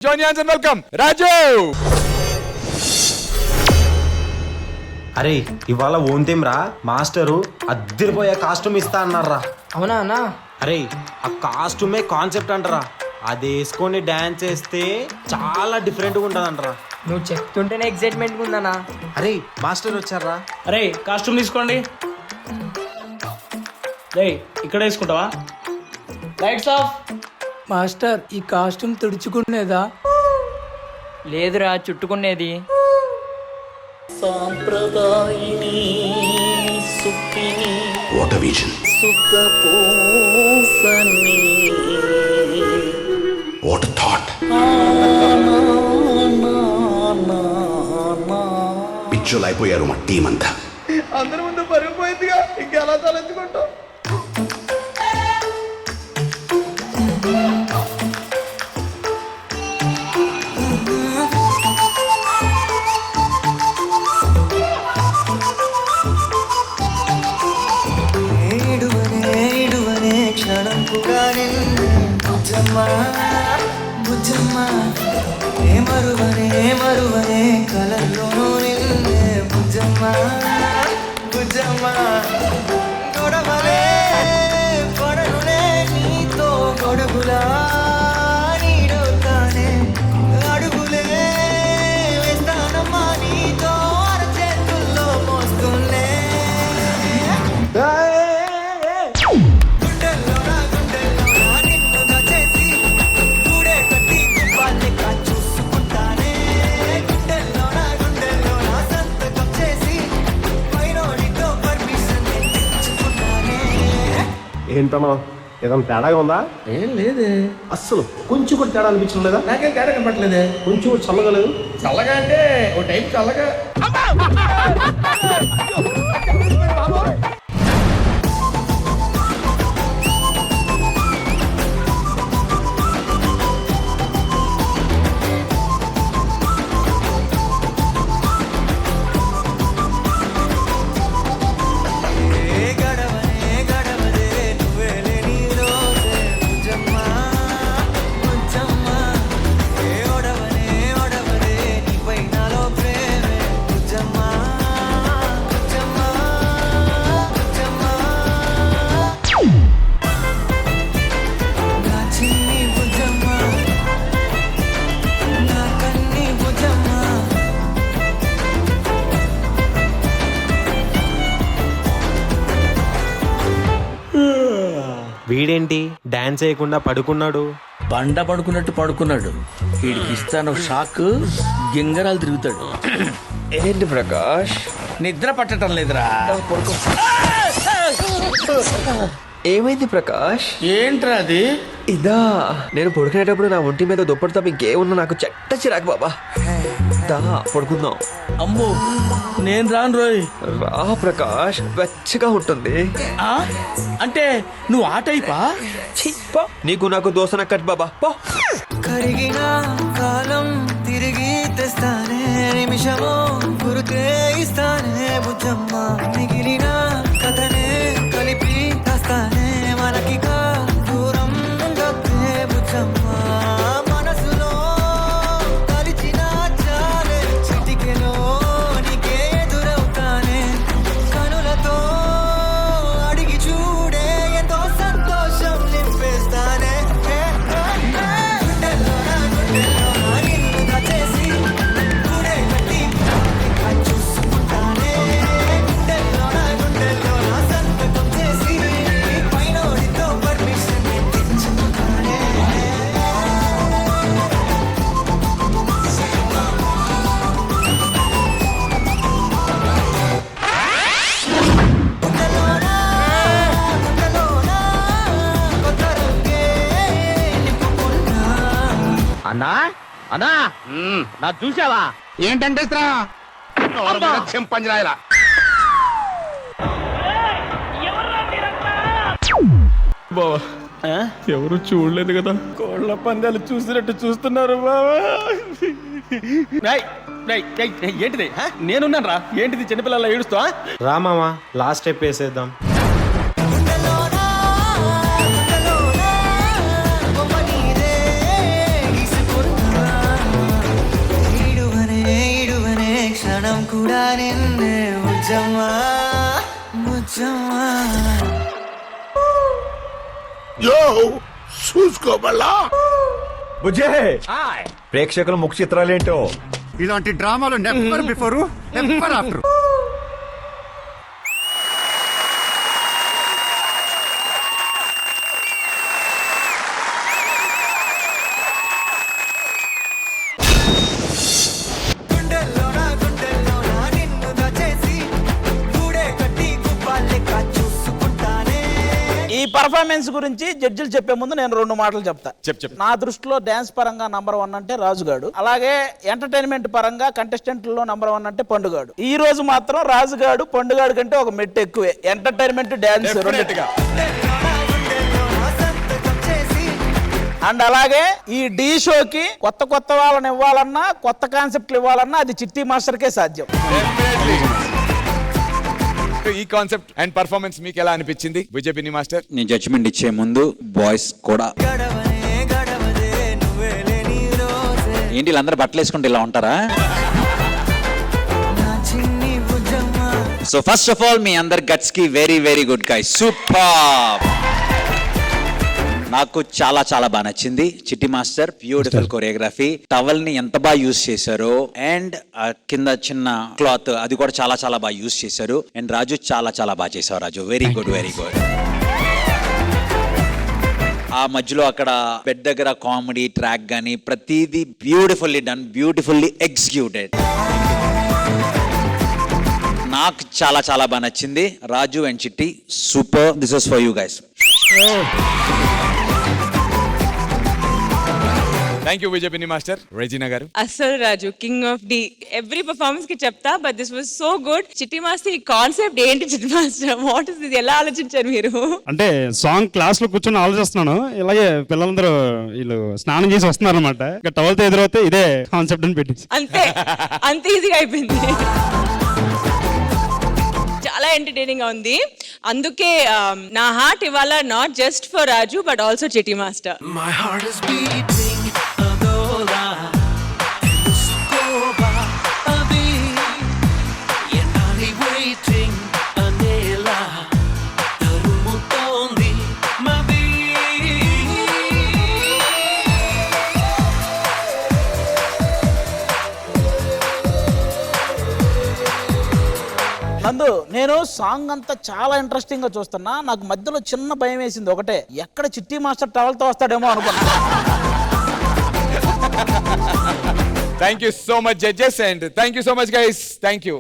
Join hands and welcome Raju. అరే ఇవాళ ఓంతేం రా మాస్టరు అద్దరిపోయే కాస్ట్యూమ్ ఇస్తా అన్నారా. అవునా అన్నా? అరే ఆ కాస్ట్యూమే కాన్సెప్ట్ అంటారా. అది వేసుకొని డాన్స్ చేస్తే చాలా డిఫరెంట్గా ఉంటుంది అంటారా. నువ్వు చెప్తుంటేనే ఎక్సైట్మెంట్ ఉందన్నా. అరే మాస్టర్ వచ్చారా. అరే కాస్ట్యూమ్ తీసుకోండి. రే ఇక్కడ వేసుకుంటావా? Lights off. మాస్టర్ ఈ కాస్ట్యూమ్ తుడుచుకునేదా? లేదురా, చుట్టుకునేది. సాంప్రదాయిని సుఖిని What a vision. సుఖపోసని What a thought. పిచ్చోలు అయిపోయారు మా టీం అంతా. అందరి ముందు పరిగిపోయిందిగా ఇంకెలా తలెత్తుకుంటావు? మరువనే కలల్లో నిన్నే బుజ్జమ్మా బుజ్జమ్మా గొడవలే పడనులే నీతో గొడుగులా నీడవుతానే అడుగులే వేస్తానమ్మా నీతో అరచేతుల్లో మోస్తున్నే ఏంటన్నా ఏదైనా తేడాగా ఉందా? ఏం లేదే, అస్సలు కొంచెం కూడా తేడా అనిపించడం లేదా? నాకేం తేడా కనపట్లేదే. కొంచెం కూడా చల్లగా లేదు. చల్లగా అంటే ఓ టైం చల్లగా. వీడేంటి డాన్స్ చేయకుండా పడుకున్నాడు. బండ పడుకున్నట్టు పడుకున్నాడు. వీడికి ఇస్తాను షాక్, గింగరాలు తిరుగుతాడు. ఏంటి ప్రకాష్, నిద్ర పట్టడం లేదురా. ఏమైంది ప్రకాష్? ఏంట్రా అది? ఇదా, నేను పడుకునేటప్పుడు నా ఒంటి మీద దుప్పటి తప్ప ఇంకేమున్నా నాకు చెట్ట చిరాకు బాబా. దా పడుకుందాం. అమ్మో నేను రాను రోయ్. రా ప్రకాష్, వెచ్చగా ఉంటుంది. ఆ? అంటే నువ్వు ఆ టైపా? ఛీ, పో. నీకు నాకు దోసన కట్ బాబా పో. కరిగిన కాలం తిరిగి తెస్తానే, నిమిషమో గురుతే ఇస్తానే బుజ్జమ్మ. మిగిలిన కథనే కలిపి తెస్తానే, మనకి దూరం ఉండొద్దే బుజ్జమ్మ. మనసులో తలిచిన చాలే, చిటికెలో నీకే ఎదురవుతానే. కనులతో అడిగి చూడే, ఎంతో సంతోషం నింపేస్తానే. అన్నా అన్నా నా చూసావా? ఏంటంటే చెంపంజరాయలా బావా ఎవరు చూడలేదు కదా, కోళ్ళ పందాలు చూసినట్టు చూస్తున్నారు బావా. ఏంటిది? నేనున్నాను రా. ఏంటిది చిన్నపిల్లల ఏడుస్తా? రా మామ, లాస్ట్ స్టెప్ వేసేద్దాం. బొమ్మ నీదే గీసుకున్నా నిన్నే బుజ్జమ్మ బుజ్జమ్మ. చూసుకోబల్లా బుజ్జే ప్రేక్షకుల ముఖ చిత్రాలేంటో ఇలాంటి డ్రామాలు నెవర్ బిఫోర్ నెవర్ ఆఫ్టర్. గుండెల్లోన గుండెల్లోన నిన్ను దాచేసి గూడే కట్టి గుప్పాలెక్క చూసుకుంటానే. ఈ పర్ఫార్మెన్స్ గురించి జడ్జిలు చెప్పే ముందు నేను 2 మాటలు చెప్తా. నా దృష్టిలో డాన్స్ పరంగా నంబర్ 1 అంటే రాజుగాడు, అలాగే ఎంటర్టైన్మెంట్ పరంగా కంటెస్టెంట్లో నంబర్ 1 అంటే పండుగాడు. ఈ రోజు మాత్రం రాజుగాడు పండుగాడు కంటే ఒక మెట్టు ఎక్కువే ఎంటర్టైన్మెంట్ డాన్స్ రెండింటిగా. అండ్ అలాగే ఈ డి షోకి కొత్త కొత్త వాళ్ళని ఇవ్వాలన్నా కొత్త కాన్సెప్ట్లు ఇవ్వాలన్నా అది చిట్టి మాస్టర్కే సాధ్యం. ఈ కాన్సెప్ట్ అండ్ పర్ఫార్మెన్స్ మీకు ఎలా అనిపించింది విజయ్ బిన్ని మాస్టర్? నేను జడ్జిమెంట్ ఇచ్చే ముందు బాయ్స్ కూడా గడవనే గడవదే నువ్వే లేని రోజే ఏంటి వీళ్ళందరూ బట్టలు వేసుకుంటే ఇలా ఉంటారా? నా చిన్ని బుజ్జమ్మ. సో ఫస్ట్ ఆఫ్ ఆల్ మీ అందరి గట్స్ కి very very good guys, super. నాకు చాలా చాలా బాగా నచ్చింది. చిట్టి మాస్టర్ బ్యూటిఫుల్ కొరియోగ్రఫీ, టవల్ ని ఎంత బాగా యూజ్ చేశారో, అండ్ కింద చిన్న క్లాత్ అది కూడా చాలా చాలా బాగా యూజ్ చేశారు. అండ్ రాజు చాలా చాలా బాగా చేశావు రాజు, వెరీ గుడ్ వెరీ గుడ్. ఆ మధ్యలో అక్కడ బెడ్ దగ్గర కామెడీ ట్రాక్ గానీ ప్రతిదీ బ్యూటిఫుల్లీ డన్, బ్యూటిఫుల్లీ ఎగ్జిక్యూటెడ్. నాకు చాలా చాలా బాగా నచ్చింది. Raju and Chitti super. This was for you guys. Thank you Vijay Binni master. Regina garu? అసలు Raju king of the. Every performance కి చెప్తా, but this was so good. Chitti master ఈ కాన్సెప్ట్ ఏంటి? చిట్టి మాస్టర్ వాట్ ఇస్ ఇది, ఎలా ఆలోచించారు మీరు? అంటే సాంగ్ క్లాస్ లో కూర్చొని ఆలోచిస్తున్నాను, ఇలాగే పిల్లలందరూ వీళ్ళు స్నానం చేసి వస్తున్నారు అనమాట. ఇంకా టవల్తో ఎదురైతే ఇదే కాన్సెప్ట్ అని పెట్టి అంతే అంత ఈజీగా అయిపోయింది. చాలా ఎంటర్టైనింగ్ గా ఉంది. అందుకే నా హార్ట్ ఇవాళ not just for Raju but also చిట్టి master. My heart is beating adola Muskoba abi Yenali waiting anela Tarumutondi mabi నందు, నేను సాంగ్ అంతా చాలా ఇంట్రెస్టింగ్ గా చూస్తున్నా. నాకు మధ్యలో చిన్న భయం వేసింది ఒకటే, ఎక్కడ చిట్టి మాస్టర్ టవల్తో వస్తాడేమో అనుకున్నా. Thank you so much judges and thank you so much guys. Thank you.